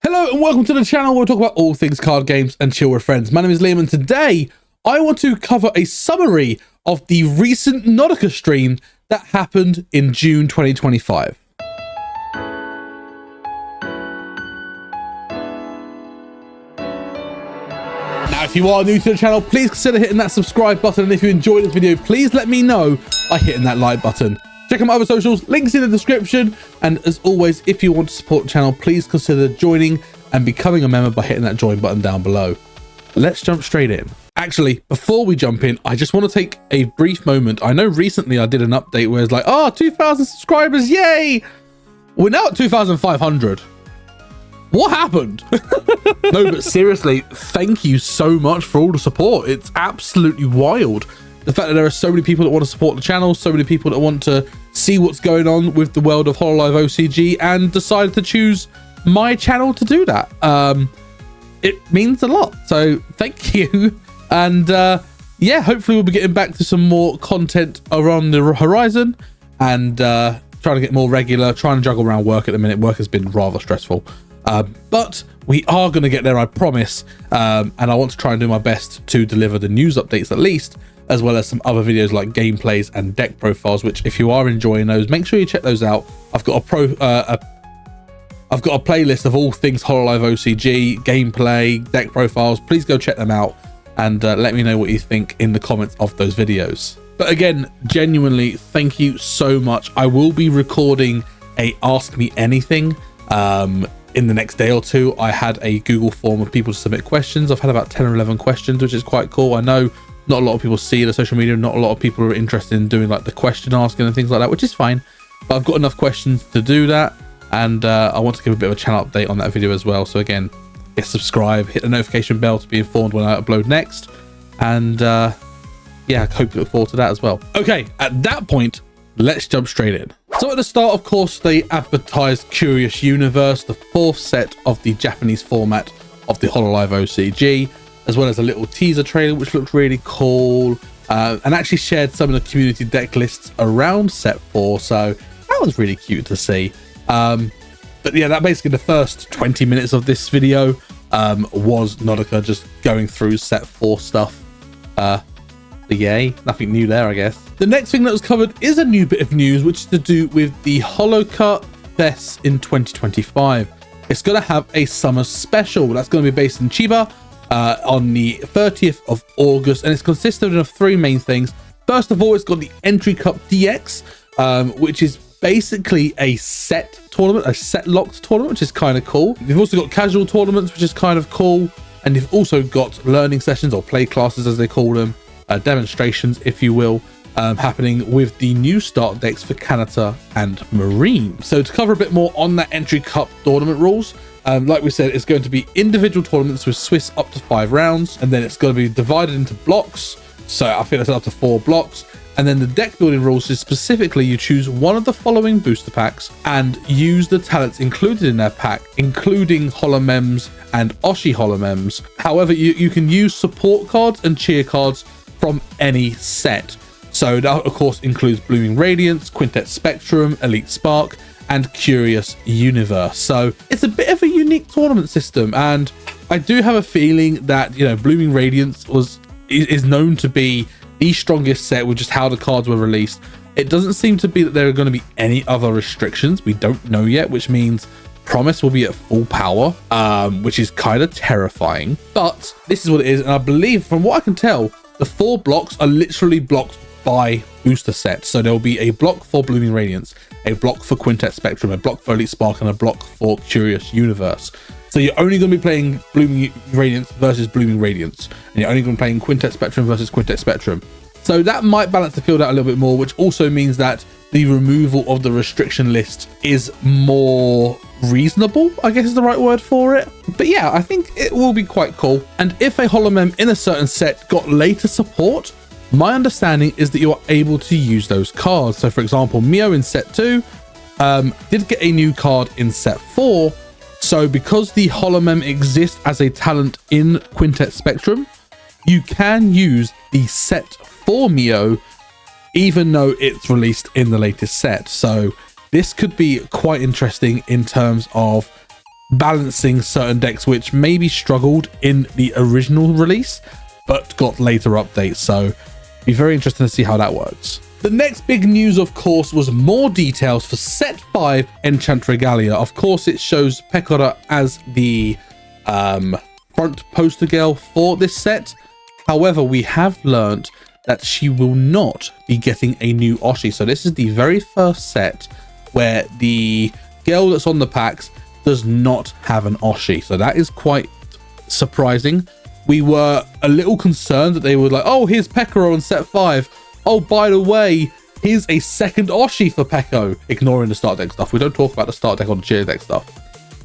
Hello and welcome to the channel where we talk about all things card games and chill with friends. My name is Liam and today I want to cover a summary of the recent Nodoka stream that happened in June 2025. Now, if you are new to the channel, please consider hitting that subscribe button, and if you enjoyed this video, please let me know by hitting that like button. Check out my other socials, links in the description, and as always, if you want to support the channel, please consider joining and becoming a member by hitting that join button down below. Let's jump straight in. Actually, before we jump in, I just want to take a brief moment. I know recently I did an update where it's like, 2,000 subscribers, yay! We're now at 2,500. What happened? No, but seriously, thank you so much for all the support. It's absolutely wild. The fact that there are so many people that want to support the channel, so many people that want to see what's going on with the world of Hololive OCG and decided to choose my channel to do that. It means a lot. So thank you. And yeah, hopefully we'll be getting back to some more content around the horizon and trying to get more regular, trying to juggle around work at the minute. Work has been rather stressful. But we are going to get there, I promise. And I want to try and do my best to deliver the news updates at least, as well as some other videos like gameplays and deck profiles, which if you are enjoying those, make sure you check those out. I've got a playlist of all things Hololive OCG, gameplay, deck profiles. Please go check them out and let me know what you think in the comments of those videos. But again, genuinely, thank you so much. I will be recording a Ask Me Anything in the next day or two. I had a Google form of people to submit questions. I've had about 10 or 11 questions, which is quite cool. I know not a lot of people see the social media, not a lot of people are interested in doing like the question asking and things like that, which is fine, but I've got enough questions to do that. And I want to give a bit of a channel update on that video as well. So again, hit subscribe, hit the notification bell to be informed when I upload next. And yeah, I hope you look forward to that as well. Okay, at that point, let's jump straight in. So at the start, of course, they advertised Curious Universe, the fourth set of the Japanese format of the Hololive OCG, as well as a little teaser trailer, which looked really cool, and actually shared some of the community deck lists around set 4. So that was really cute to see. But yeah, that basically the first 20 minutes of this video was Nodoka just going through set 4 stuff. Yay, nothing new there, I guess. The next thing that was covered is a new bit of news, which is to do with the Hololive Fest in 2025. It's going to have a summer special that's going to be based in Chiba on the 30th of August, and it's consisted of 3 main things. First of all, it's got the Entry Cup DX, which is basically a set tournament, a set locked tournament, which is kind of cool. You've also got casual tournaments, which is kind of cool, and you've also got learning sessions or play classes as they call them, demonstrations if you will, happening with the new start decks for Kanata and Marine. So to cover a bit more on that Entry Cup tournament rules, like we said, it's going to be individual tournaments with Swiss up to 5 rounds, and then it's going to be divided into blocks. So I think that's up to 4 blocks. And then the deck building rules is specifically you choose one of the following booster packs and use the talents included in their pack, including Holomems and Oshi Holomems. However, you can use support cards and cheer cards from any set. So that of course includes Blooming Radiance, Quintet Spectrum, Elite Spark, and Curious Universe. So it's a bit of a unique tournament system, and I do have a feeling that, you know, Blooming Radiance is known to be the strongest set with just how the cards were released. It doesn't seem to be that there are going to be any other restrictions. We don't know yet, which means Promise will be at full power, which is kind of terrifying. But this is what it is, and I believe from what I can tell, the 4 blocks are literally blocked by booster sets. So there will be a block for Blooming Radiance, a block for Quintet Spectrum, a block for Elite Spark, and a block for Curious Universe. So you're only going to be playing Blooming Radiance versus Blooming Radiance, and you're only going to be playing Quintet Spectrum versus Quintet Spectrum. So that might balance the field out a little bit more, which also means that the removal of the restriction list is more reasonable, I guess is the right word for it. But yeah, I think it will be quite cool. And if a Holomem in a certain set got later support, my understanding is that you are able to use those cards. So for example, Mio in set 2 did get a new card in set 4. So because the Holomem exists as a talent in Quintet Spectrum, you can use the set for Mio even though it's released in the latest set. So this could be quite interesting in terms of balancing certain decks which maybe struggled in the original release but got later updates. So be very interesting to see how that works. The next big news, of course, was more details for set 5 Enchant Regalia. Of course, it shows Pekora as the front poster girl for this set. However, we have learnt that she will not be getting a new Oshi. So this is the very first set where the girl that's on the packs does not have an Oshi. So that is quite surprising. We were a little concerned that they were like, oh, here's Pekora on set 5. Oh, by the way, here's a second Oshi for Peko, ignoring the start deck stuff. We don't talk about the start deck or the cheer deck stuff.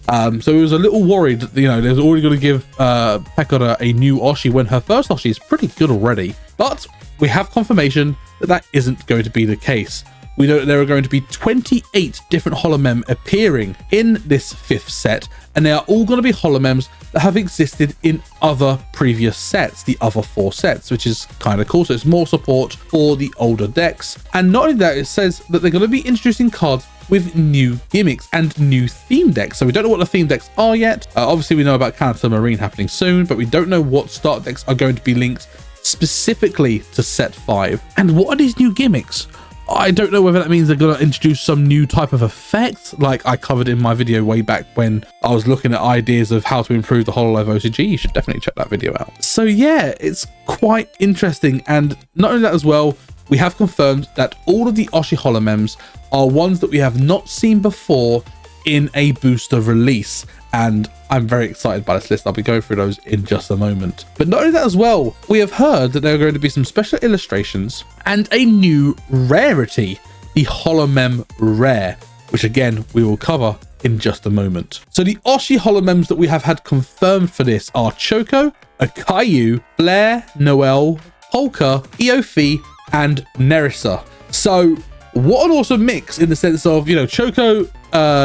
So we was a little worried that, you know, they was already going to give Pekora a new Oshi when her first Oshi is pretty good already. But we have confirmation that that isn't going to be the case. We know that there are going to be 28 different Holomem appearing in this 5th set, and they are all going to be Holomems that have existed in other previous sets, the other 4 sets, which is kind of cool. So it's more support for the older decks. And not only that, it says that they're going to be introducing cards with new gimmicks and new theme decks. So we don't know what the theme decks are yet. Obviously, we know about Canada Marine happening soon, but we don't know what start decks are going to be linked specifically to set 5. And what are these new gimmicks? I don't know whether that means they're going to introduce some new type of effect, like I covered in my video way back when I was looking at ideas of how to improve the Hololive OCG. You should definitely check that video out. So yeah, it's quite interesting. And not only that as well, we have confirmed that all of the Oshi Holomems are ones that we have not seen before in a booster release. And I'm very excited by this list. I'll be going through those in just a moment. But not only that as well, we have heard that there are going to be some special illustrations and a new rarity, the Holomem Rare, which again, we will cover in just a moment. So the Oshi Holomems that we have had confirmed for this are Choco, Akayu, Blair, Noelle, Polka, Eofi, and Nerissa. So what an awesome mix in the sense of, you know, Choco,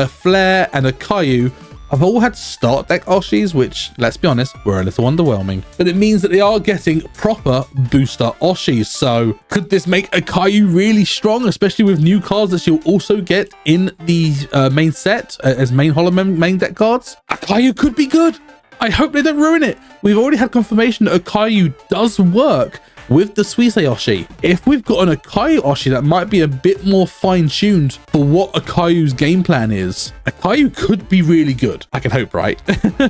Flare, and Akayu have all had start deck Oshis, which, let's be honest, were a little underwhelming. But it means that they are getting proper booster Oshis. So could this make Akayu really strong, especially with new cards that she'll also get in the main set as main Holomem main deck cards? Akayu could be good. I hope they don't ruin it. We've already had confirmation that Akayu does work with the Suisei Oshi. If we've got an Akayu Oshi that might be a bit more fine-tuned for what Akayu's game plan is, Akayu could be really good. I can hope, right?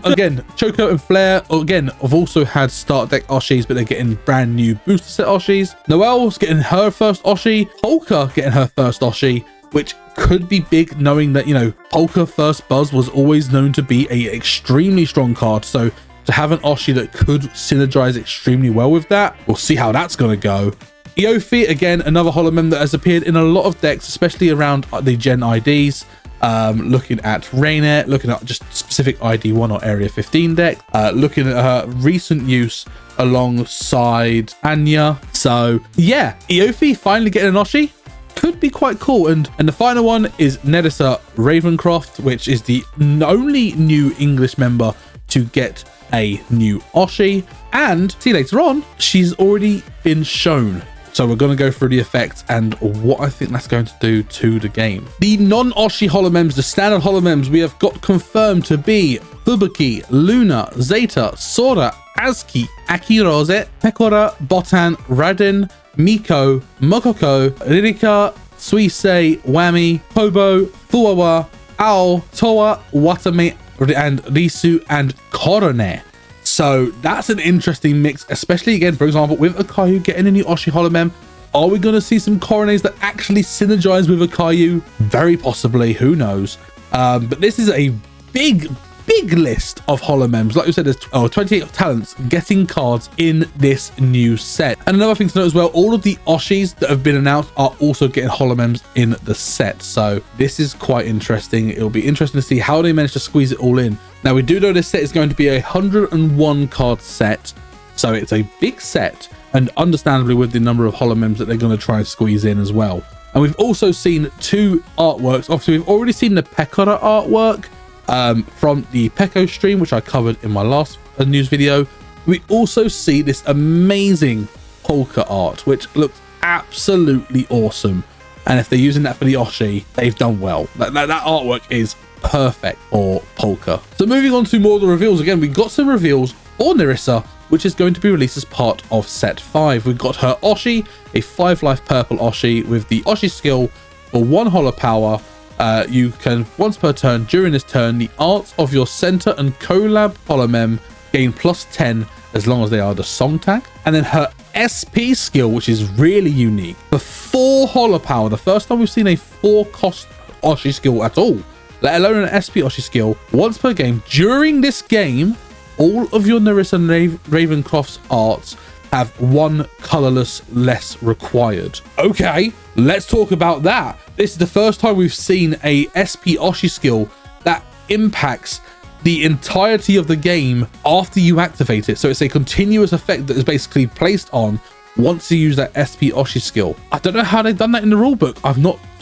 Again, Choco and Flare, again, have also had start deck Oshis, but they're getting brand new booster set Oshis. Noelle's getting her first Oshi. Polka getting her first Oshi, which could be big, knowing that, you know, Polka First Buzz was always known to be a extremely strong card. So to have an Oshi that could synergize extremely well with that, we'll see how that's going to go. Eofi, again, another Holomem that has appeared in a lot of decks, especially around the Gen IDs. Looking at Rainer, looking at just specific ID 1 or Area 15 deck, looking at her recent use alongside Anya. So yeah, Eofi finally getting an Oshi could be quite cool. And the final one is Nerissa Ravencroft, which is the only new English member to get a new Oshi, and see later on she's already been shown. So we're going to go through the effects and what I think that's going to do to the game. The non-Oshi Holomems, the standard Holomems, we have got confirmed to be Fubuki, Luna, Zeta, Sora, Azuki, Akirose, Pekora, Botan, Radin, Miko, Mokoko, Ririka, Suisei, Wami, Kobo, Fuwawa, Ao, Towa, Watame, and Risu and Korone. So that's an interesting mix, especially again, for example, with Akayu getting a new Oshi Holomem. Are we going to see some Korones that actually synergize with Akayu? Very possibly, who knows? But this is a big list of Holomems. Like we said, there's 28 talents getting cards in this new set. And another thing to note as well, all of the Oshis that have been announced are also getting Holomems in the set. So this is quite interesting. It'll be interesting to see how they manage to squeeze it all in. Now, we do know this set is going to be a 101 card set. So it's a big set, and understandably with the number of Holomems that they're going to try and squeeze in as well. And we've also seen 2 artworks. Obviously, we've already seen the Pekora artwork from the Peko stream, which I covered in my last news video. We also see this amazing Polka art, which looks absolutely awesome. And if they're using that for the Oshi, they've done well. That artwork is perfect for Polka. So moving on to more of the reveals, again, we got some reveals for Nerissa, which is going to be released as part of set 5. We've got her Oshi, a 5-life purple Oshi with the Oshi skill for 1 holo power. You can, once per turn, during this turn, the arts of your center and collab holomem gain +10 as long as they are the song tag. And then her SP skill, which is really unique, for 4 holo power, the first time we've seen a 4-cost Oshi skill at all, let alone an SP Oshi skill. Once per game, during this game, all of your Nerissa and Ravencroft's arts have 1 colorless less required. Okay, let's talk about that. This is the first time we've seen a SP Oshi skill that impacts the entirety of the game after you activate it. So it's a continuous effect that is basically placed on once you use that SP Oshi skill. I don't know how they've done that in the rulebook.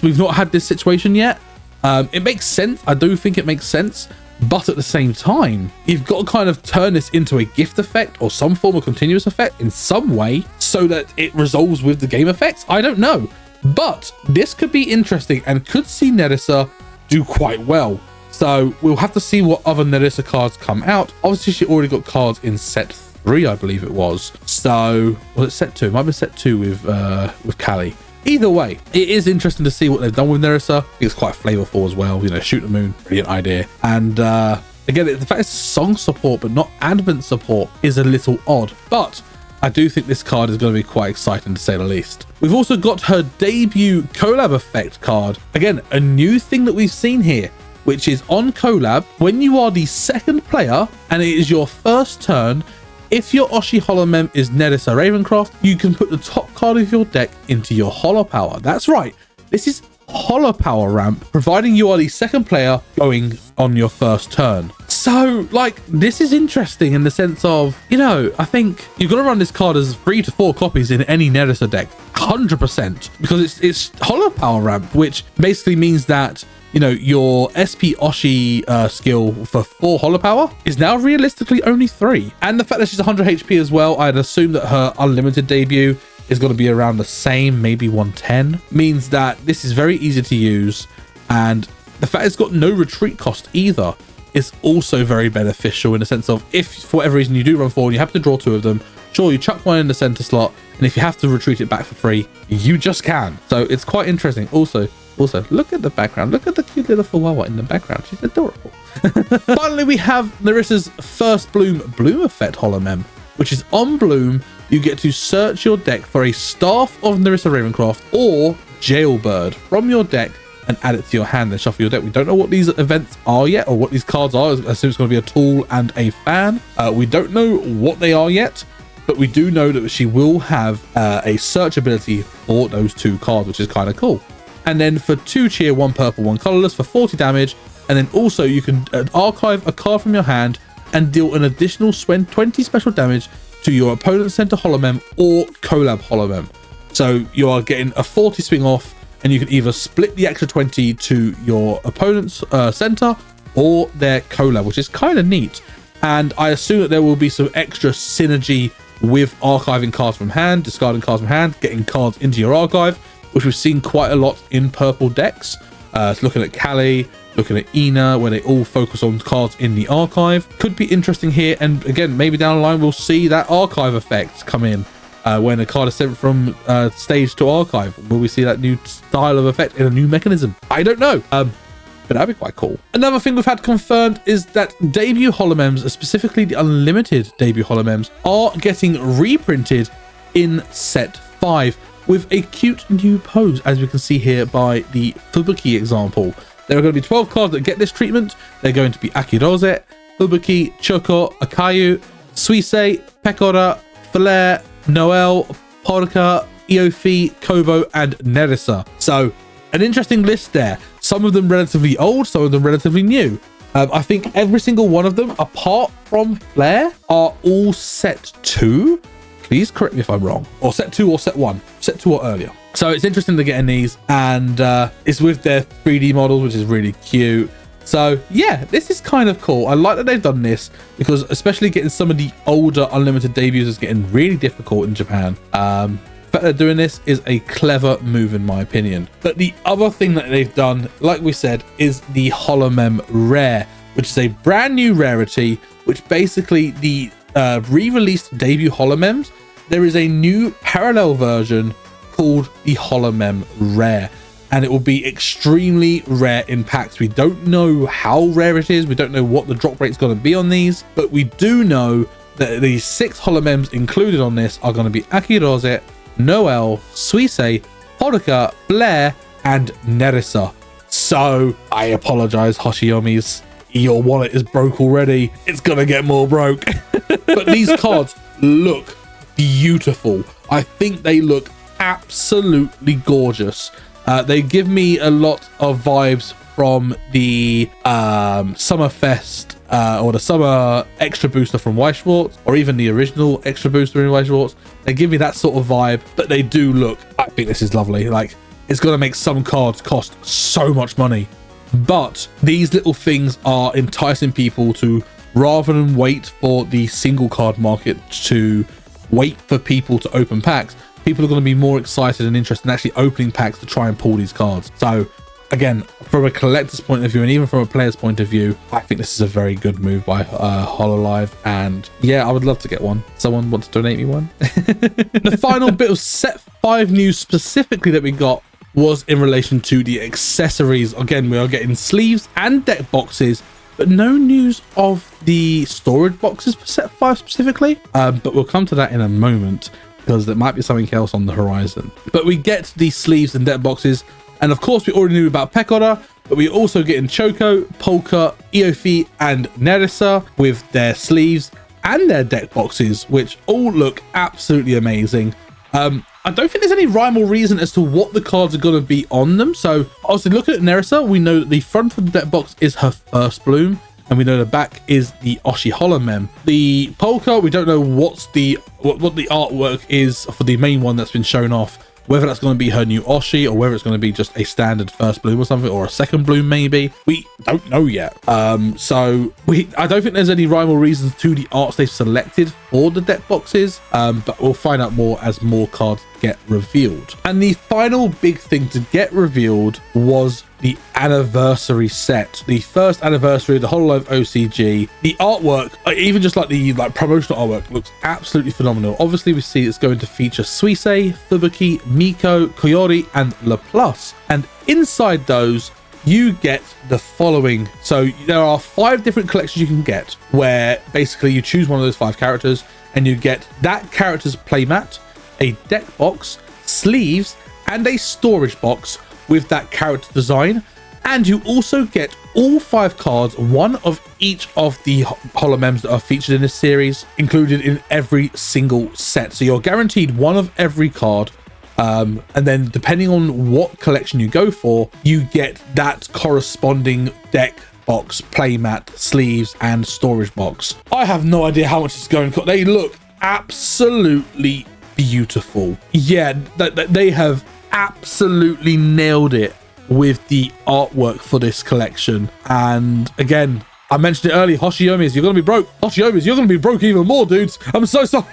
We've not had this situation yet. It makes sense. I do think it makes sense. But at the same time, you've got to kind of turn this into a gift effect or some form of continuous effect in some way so that it resolves with the game effects. I don't know. But this could be interesting and could see Nerissa do quite well. So we'll have to see what other Nerissa cards come out. Obviously, she already got cards in set 3, I believe it was. So, was it set 2? It might be set 2 with Callie. Either way, it is interesting to see what they've done with Nerissa. It's quite flavorful as well. You know, shoot the moon, brilliant idea. And again, the fact it's song support but not advent support is a little odd. But I do think this card is going to be quite exciting to say the least. We've also got her debut collab effect card. Again, a new thing that we've seen here, which is on collab, when you are the second player and it is your first turn, if your Oshi holomem is Nerissa Ravencroft, you can put the top card of your deck into your holo power. That's right, this is holo power ramp, providing you are the second player going on your first turn. So, like, this is interesting in the sense of, you know, I think you've got to run this card as 3 to 4 copies in any Nerissa deck, 100%, because it's holo power ramp, which basically means that, you know, your SP Oshi skill for 4 holo power is now realistically only 3. And the fact that she's 100 HP as well, I'd assume that her unlimited debut is going to be around the same, maybe 110, means that this is very easy to use. And the fact it's got no retreat cost either is also very beneficial in the sense of, if for whatever reason you do run 4 and you have to draw 2 of them, sure, you chuck 1 in the center slot, and if you have to retreat it back for free, you just can. So it's quite interesting. Also, look at the background. Look at the cute little Fawawa in the background. She's adorable. Finally, we have Nerissa's first Bloom effect holomem, which is on Bloom. You get to search your deck for a Staff of Nerissa Ravencroft or Jailbird from your deck and add it to your hand and shuffle your deck. We don't know what these events are yet or what these cards are. I assume it's going to be a tool and a fan. We don't know what they are yet, but we do know that she will have a search ability for those 2 cards, which is kind of cool. And then for 2 cheer, 1 purple, 1 colorless for 40 damage. And then also you can archive a card from your hand and deal an additional 20 special damage to your opponent's center holomem or collab holomem. So you are getting a 40 swing off, and you can either split the extra 20 to your opponent's center or their collab, which is kind of neat. And I assume that there will be some extra synergy with archiving cards from hand, discarding cards from hand, getting cards into your archive, which we've seen quite a lot in purple decks. So looking at Callie, looking at Ina, where they all focus on cards in the archive. Could be interesting here. And again, maybe down the line, we'll see that archive effect come in when a card is sent from stage to archive. Will we see that new style of effect in a new mechanism? I don't know. But that'd be quite cool. Another thing we've had confirmed is that debut holomems, specifically the unlimited debut holomems, are getting reprinted in set 5 with a cute new pose, as we can see here by the Fubuki example. There are going to be 12 cards that get this treatment. They're going to be Akirose, Fubuki, Choco, Akayu, Suisei, Pekora, Flair, Noel, Porca, Iofi, Kobo, and Nerissa. So an interesting list there. Some of them relatively old, some of them relatively new. I think every single one of them, apart from Flair, are all set 2. Please correct me if I'm wrong. Or set 2 or set 1. Set 2 or earlier. So it's interesting to get in these, and it's with their 3D models, which is really cute. So yeah, this is kind of cool. I like that they've done this, because especially getting some of the older unlimited debuts is getting really difficult in Japan. fact they're doing this is a clever move in my opinion. But the other thing that they've done, like we said, is the Holomem Rare, which is a brand new rarity, which basically the re-released debut Holomems, there is a new parallel version called the Holomem Rare, and it will be extremely rare in packs. We don't know how rare it is, we don't know what the drop rate is going to be on these, but we do know that the 6 Holomems included on this are going to be Akirose, Noel, Suisei, Nodoka, Blair, and Nerissa. So I apologize, Hoshiyomis, your wallet is broke already. It's gonna get more broke. But these cards look beautiful. I think they look absolutely gorgeous. They give me a lot of vibes from the Summerfest or the summer extra booster from Weiss Schwarz, or even the original extra booster in Weiss Schwarz. They give me that sort of vibe, but they do look, I think this is lovely. Like, it's gonna make some cards cost so much money, but these little things are enticing people to, rather than wait for the single card market to wait for people to open packs, people are going to be more excited and interested in actually opening packs to try and pull these cards. So again, from a collector's point of view and even from a player's point of view, I think this is a very good move by Hololive, and yeah, I would love to get one. Someone want to donate me one? The final bit of set 5 news specifically that we got was in relation to the accessories. Again, we are getting sleeves and deck boxes, but no news of the storage boxes for set 5 specifically, but we'll come to that in a moment because there might be something else on the horizon. But we get the sleeves and deck boxes, and of course we already knew about Pekora, but we're also getting Choco, Polka, Iofi, and Nerissa with their sleeves and their deck boxes, which all look absolutely amazing. I don't think there's any rhyme or reason as to what the cards are going to be on them. So obviously looking at Nerissa, we know that the front of the deck box is her first bloom, and we know the back is the Oshi Holomem. The Polka, we don't know what the artwork is for the main one that's been shown off, whether that's going to be her new Oshi or whether it's going to be just a standard first bloom or something, or a second bloom maybe. We don't know yet. I don't think there's any rhyme or reasons to the arts they've selected for the deck boxes, but we'll find out more as more cards get revealed. And the final big thing to get revealed was the anniversary set, the first anniversary of the Hololive OCG. The artwork, even just like the promotional artwork, looks absolutely phenomenal. Obviously we see it's going to feature Suisei, Fubuki, Miko, Koyori, and Laplace, and inside those you get the following. So there are 5 different collections you can get, where basically you choose one of those 5 characters and you get that character's playmat, a deck box, sleeves, and a storage box with that character design. And you also get all 5 cards, one of each of the Holomems that are featured in this series, included in every single set. So you're guaranteed one of every card, and then depending on what collection you go for, you get that corresponding deck box, playmat, sleeves, and storage box. I have no idea how much it's going to cost. They look absolutely beautiful. Yeah, they have absolutely nailed it with the artwork for this collection. And again, I mentioned it earlier, Hoshiyomis, you're gonna be broke. Hoshiyomis, you're gonna be broke even more, dudes. I'm so sorry.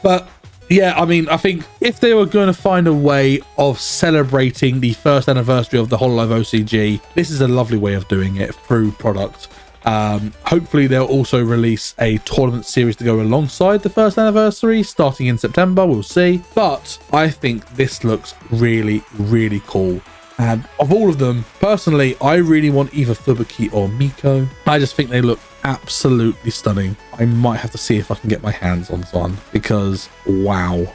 But yeah, I mean, I think if they were going to find a way of celebrating the first anniversary of the Hololive OCG, this is a lovely way of doing it through product. Hopefully they'll also release a tournament series to go alongside the first anniversary starting in September. We'll see, but I think this looks really, really cool. And of all of them, personally, I really want either Fubuki or Miko. I just think they look absolutely stunning. I might have to see if I can get my hands on one, because wow,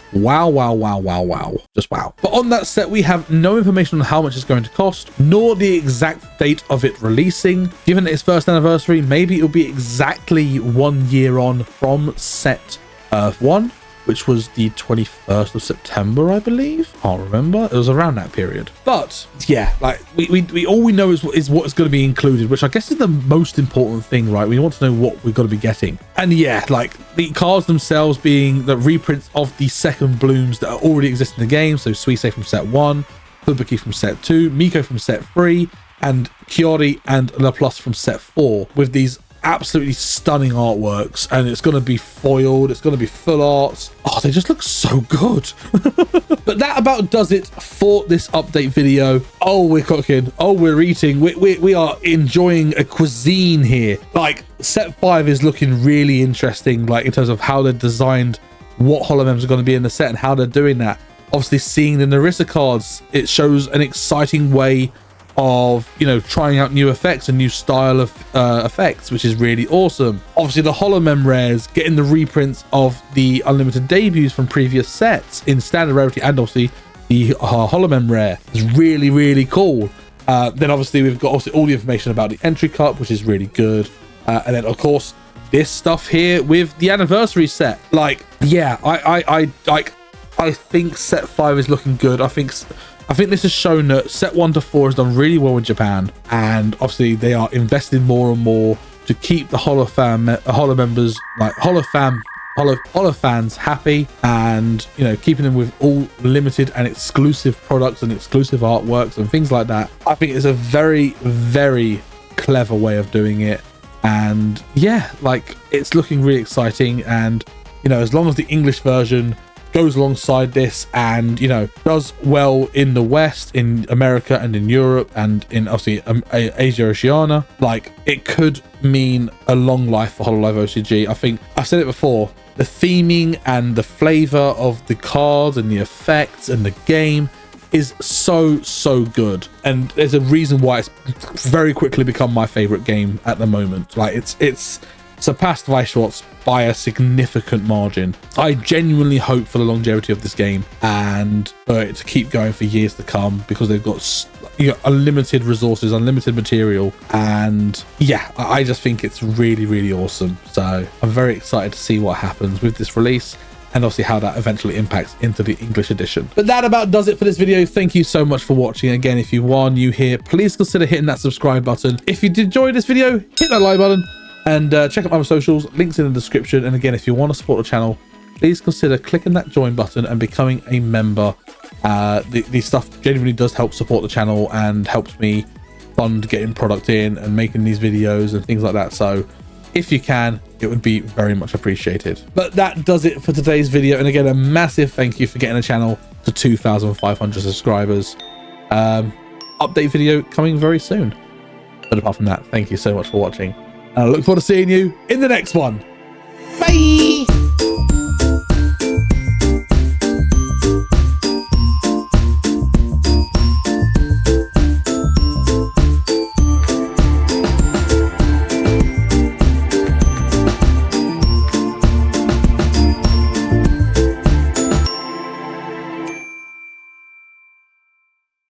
just wow. But on that set, we have no information on how much it's going to cost, nor the exact date of it releasing. Given its first anniversary, maybe it'll be exactly 1 year on from set Earth 1, which was the 21st of September, I believe. Can't remember. It was around that period. But yeah, like we all we know is what's going to be included, which I guess is the most important thing, right? We want to know what we're going to be getting. And yeah, like the cards themselves being the reprints of the second blooms that already exist in the game. So Suisei from set 1, Fubuki from set 2, Miko from set 3, and Kiori and Laplace from set 4, with these absolutely stunning artworks, and it's going to be foiled, it's going to be full art. Oh, they just look so good. But that about does it for this update video. Oh, we're cooking, oh, we're eating, we are enjoying a cuisine here. Like, set 5 is looking really interesting, like in terms of how they're designed, what holomems are going to be in the set and how they're doing that. Obviously, seeing the Narissa cards, it shows an exciting way of, you know, trying out new effects and new style of effects, which is really awesome. Obviously, the holomem rares, getting the reprints of the unlimited debuts from previous sets in standard rarity, and obviously the holomem rare is really, really cool. Then obviously we've got also all the information about the entry cup, which is really good. And then of course this stuff here with the anniversary set. Like, yeah, I think set 5 is looking good. I think this has shown that set 1 to 4 has done really well in Japan, and obviously they are investing more and more to keep the holofans happy, and, you know, keeping them with all limited and exclusive products and exclusive artworks and things like that. I think it's a very, very clever way of doing it, and yeah, like, it's looking really exciting. And, you know, as long as the English version goes alongside this and, you know, does well in the West, in America and in Europe and in obviously Asia Oceania, like, it could mean a long life for Hololive OCG. I think I've said it before, the theming and the flavor of the cards and the effects and the game is so good, and there's a reason why it's very quickly become my favorite game at the moment. Like, it's surpassed Weiss Schwarz by a significant margin. I genuinely hope for the longevity of this game and for it to keep going for years to come, because they've got, you know, unlimited resources, unlimited material, and yeah, I just think it's really, really awesome. So I'm very excited to see what happens with this release, and obviously how that eventually impacts into the English edition. But that about does it for this video. Thank you so much for watching. Again, if you are new here, please consider hitting that subscribe button. If you did enjoy this video, hit that like button, and check out my other socials, links in the description. And again, if you want to support the channel, please consider clicking that join button and becoming a member. The stuff genuinely does help support the channel and helps me fund getting product in and making these videos and things like that. So if you can, it would be very much appreciated. But that does it for today's video. And again, a massive thank you for getting the channel to 2,500 subscribers. Update video coming very soon. But apart from that, thank you so much for watching, and I look forward to seeing you in the next one. Bye.